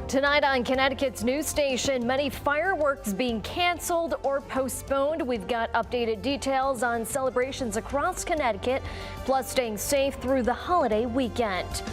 Tonight on Connecticut's news station, many fireworks being canceled or postponed. We've got updated details on celebrations across Connecticut, plus staying safe through the holiday weekend.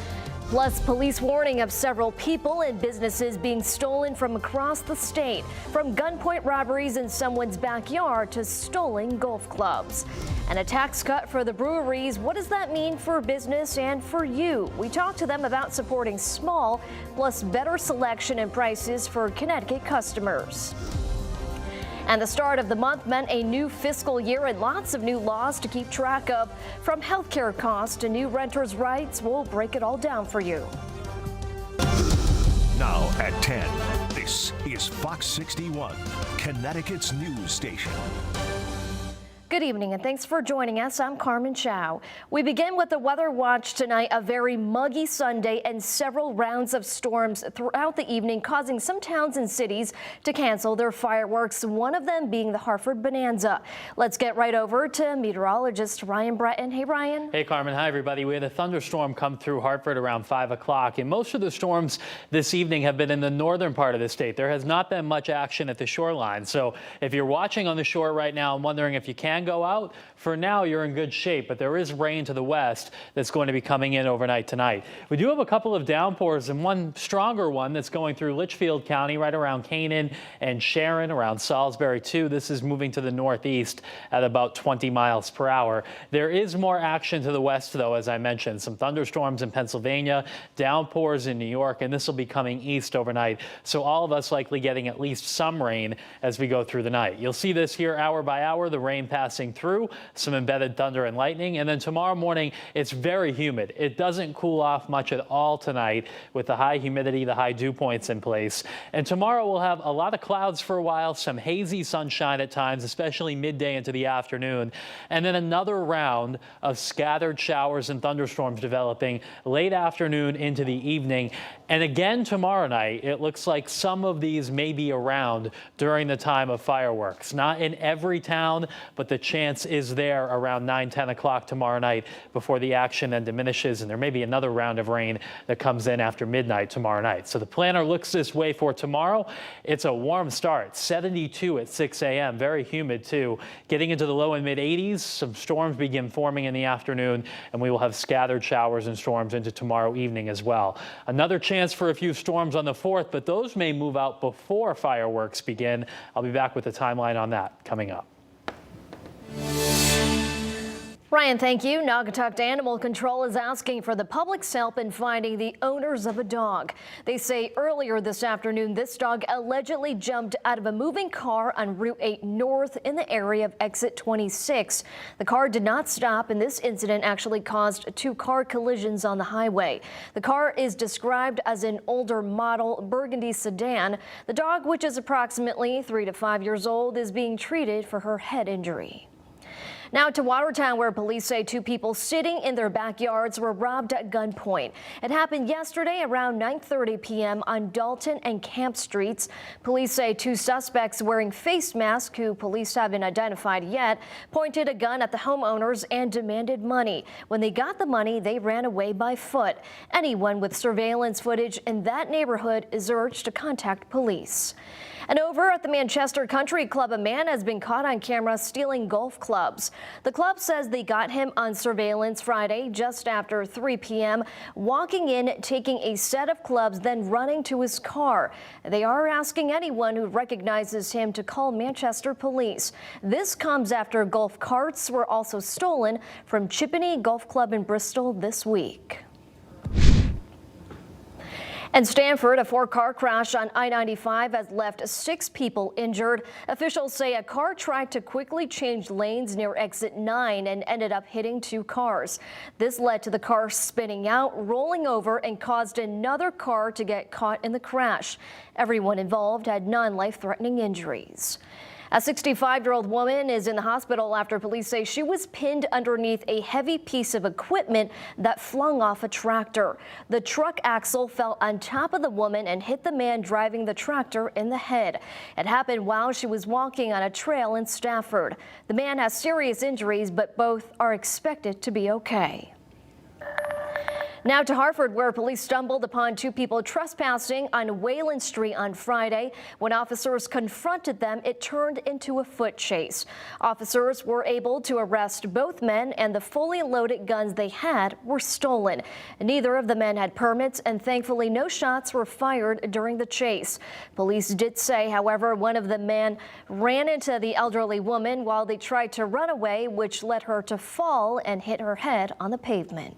Plus, police warning of several people and businesses being stolen from across the state, from gunpoint robberies in someone's backyard to stolen golf clubs. And a tax cut for the breweries. What does that mean for business and for you? We talked to them about supporting small, plus better selection and prices for Connecticut customers. And the start of the month meant a new fiscal year and lots of new laws to keep track of. From healthcare costs to new renters' rights, we'll break it all down for you. Now at 10, this is Fox 61, Connecticut's news station. Good evening and thanks for joining us. I'm Carmen Chow. We begin with the weather watch tonight. A very muggy Sunday and several rounds of storms throughout the evening, causing some towns and cities to cancel their fireworks, one of them being the Hartford Bonanza. Let's get right over to meteorologist Ryan Breton. Hey, Ryan. Hey, Carmen. Hi, everybody. We had a thunderstorm come through Hartford around 5 o'clock, and most of the storms this evening have been in the northern part of the state. There has not been much action at the shoreline. So if you're watching on the shore right now and wondering if you can go out, for now you're in good shape, but there is rain to the west that's going to be coming in overnight tonight. We do have a couple of downpours and one stronger one that's going through Litchfield County right around Canaan and Sharon, around Salisbury too. This is moving to the northeast at about 20 miles per hour. There is more action to the west though, as I mentioned, some thunderstorms in Pennsylvania, downpours in New York, and this will be coming east overnight. So all of us likely getting at least some rain as we go through the night. You'll see this here hour by hour, the rain passing through, some embedded thunder and lightning, and then tomorrow morning it's very humid. It doesn't cool off much at all tonight with the high humidity, the high dew points in place. And tomorrow we'll have a lot of clouds for a while, some hazy sunshine at times, especially midday into the afternoon, and then another round of scattered showers and thunderstorms developing late afternoon into the evening. And again tomorrow night, it looks like some of these may be around during the time of fireworks. Not in every town, but the chance is there around 9-10 o'clock tomorrow night before the action then diminishes, and there may be another round of rain that comes in after midnight tomorrow night. So the planner looks this way for tomorrow. It's a warm start, 72 at 6 a.m., very humid too. Getting into the low and mid 80s, some storms begin forming in the afternoon, and we will have scattered showers and storms into tomorrow evening as well. Another chance for a few storms on the 4th, but those may move out before fireworks begin. I'll be back with a timeline on that coming up. Ryan, thank you. Naugatuck Animal Control is asking for the public's help in finding the owners of a dog. They say earlier this afternoon, this dog allegedly jumped out of a moving car on Route 8 North in the area of exit 26. The car did not stop, and this incident actually caused 2 car collisions on the highway. The car is described as an older model burgundy sedan. The dog, which is approximately 3 to 5 years old, is being treated for her head injury. Now to Watertown, where police say 2 people sitting in their backyards were robbed at gunpoint. It happened yesterday around 9:30 p.m. on Dalton and Camp Streets. Police say 2 suspects wearing face masks, who police haven't identified yet, pointed a gun at the homeowners and demanded money. When they got the money, they ran away by foot. Anyone with surveillance footage in that neighborhood is urged to contact police. And over at the Manchester Country Club, a man has been caught on camera stealing golf clubs. The club says they got him on surveillance Friday just after 3 p.m., walking in, taking a set of clubs, then running to his car. They are asking anyone who recognizes him to call Manchester police. This comes after golf carts were also stolen from Chippeney Golf Club in Bristol this week. And Stanford, a 4-car crash on I-95 has left 6 people injured. Officials say a car tried to quickly change lanes near exit 9 and ended up hitting 2 cars. This led to the car spinning out, rolling over, and caused another car to get caught in the crash. Everyone involved had non-life-threatening injuries. A 65-year-old woman is in the hospital after police say she was pinned underneath a heavy piece of equipment that flung off a tractor. The truck axle fell on top of the woman and hit the man driving the tractor in the head. It happened while she was walking on a trail in Stafford. The man has serious injuries, but both are expected to be okay. Now to Hartford, where police stumbled upon two people trespassing on Wayland Street on Friday. When officers confronted them, it turned into a foot chase. Officers were able to arrest both men, and the fully loaded guns they had were stolen. Neither of the men had permits, and thankfully no shots were fired during the chase. Police did say, however, one of the men ran into the elderly woman while they tried to run away, which led her to fall and hit her head on the pavement.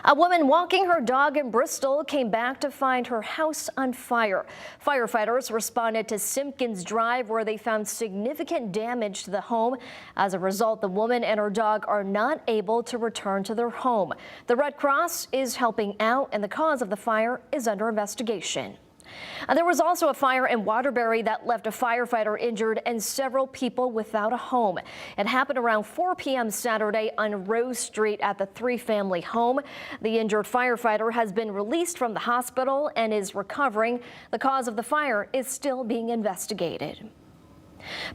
A woman walking her dog in Bristol came back to find her house on fire. Firefighters responded to Simpkins Drive, where they found significant damage to the home. As a result, the woman and her dog are not able to return to their home. The Red Cross is helping out, and the cause of the fire is under investigation. There was also a fire in Waterbury that left a firefighter injured and several people without a home. It happened around 4 p.m. Saturday on Rose Street at the three-family home. The injured firefighter has been released from the hospital and is recovering. The cause of the fire is still being investigated.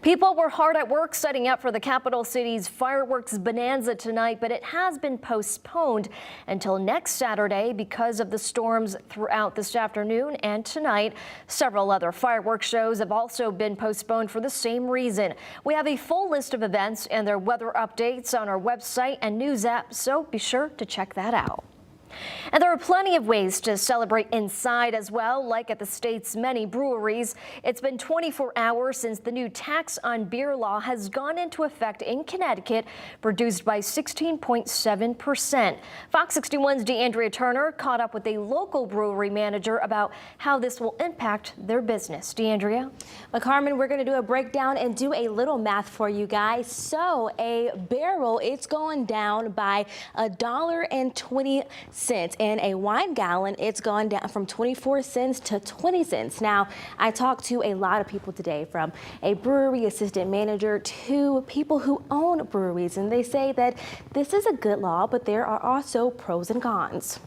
People were hard at work setting up for the capital city's fireworks bonanza tonight, but it has been postponed until next Saturday because of the storms throughout this afternoon and tonight. Several other fireworks shows have also been postponed for the same reason. We have a full list of events and their weather updates on our website and news app, so be sure to check that out. And there are plenty of ways to celebrate inside as well, like at the state's many breweries. It's been 24 hours since the new tax on beer law has gone into effect in Connecticut, reduced by 16.7%. Fox 61's DeAndrea Turner caught up with a local brewery manager about how this will impact their business. DeAndrea? Well, Carmen, we're going to do a breakdown and do a little math for you guys. So a barrel, it's going down by $1.20. And a wine gallon, it's gone down from 24 cents to 20 cents. Now, I talked to a lot of people today, from a brewery assistant manager to people who own breweries, and they say that this is a good law, but there are also pros and cons.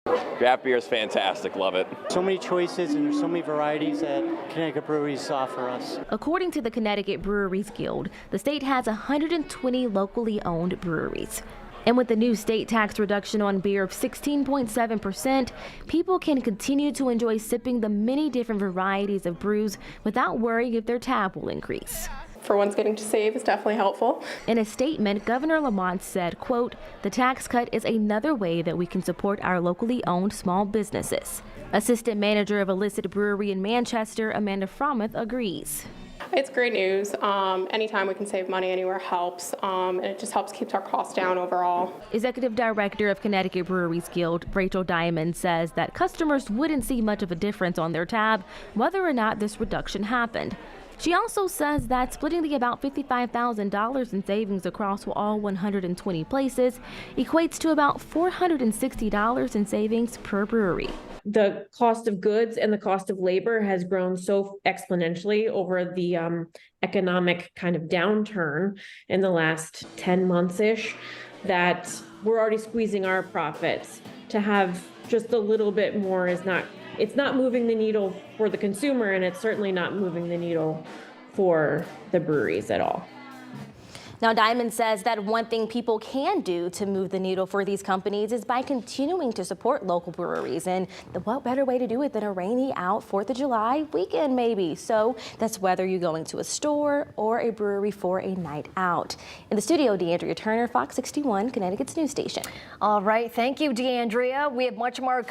Craft beer is fantastic. Love it. So many choices, and there's so many varieties that Connecticut breweries offer us. According to the Connecticut Breweries Guild, the state has 120 locally owned breweries. And with the new state tax reduction on beer of 16.7%, people can continue to enjoy sipping the many different varieties of brews without worrying if their tab will increase. For one's getting to save is definitely helpful. In a statement, Governor Lamont said, quote, "The tax cut is another way that we can support our locally owned small businesses." Assistant manager of Illicit Brewery in Manchester, Amanda Fromuth, agrees. It's great news. Anytime we can save money anywhere helps, and it just helps keep our costs down overall. Executive Director of Connecticut Breweries Guild, Rachel Diamond, says that customers wouldn't see much of a difference on their tab whether or not this reduction happened. She also says that splitting the about $55,000 in savings across all 120 places equates to about $460 in savings per brewery. The cost of goods and the cost of labor has grown so exponentially over the economic kind of downturn in the last 10 months-ish that we're already squeezing our profits. To have just a little bit more it's not moving the needle for the consumer, and it's certainly not moving the needle for the breweries at all. Now, Diamond says that one thing people can do to move the needle for these companies is by continuing to support local breweries. And what better way to do it than a rainy out 4th of July weekend, maybe? So that's whether you're going to a store or a brewery for a night out. In the studio, DeAndrea Turner, Fox 61, Connecticut's news station. All right. Thank you, DeAndrea. We have much more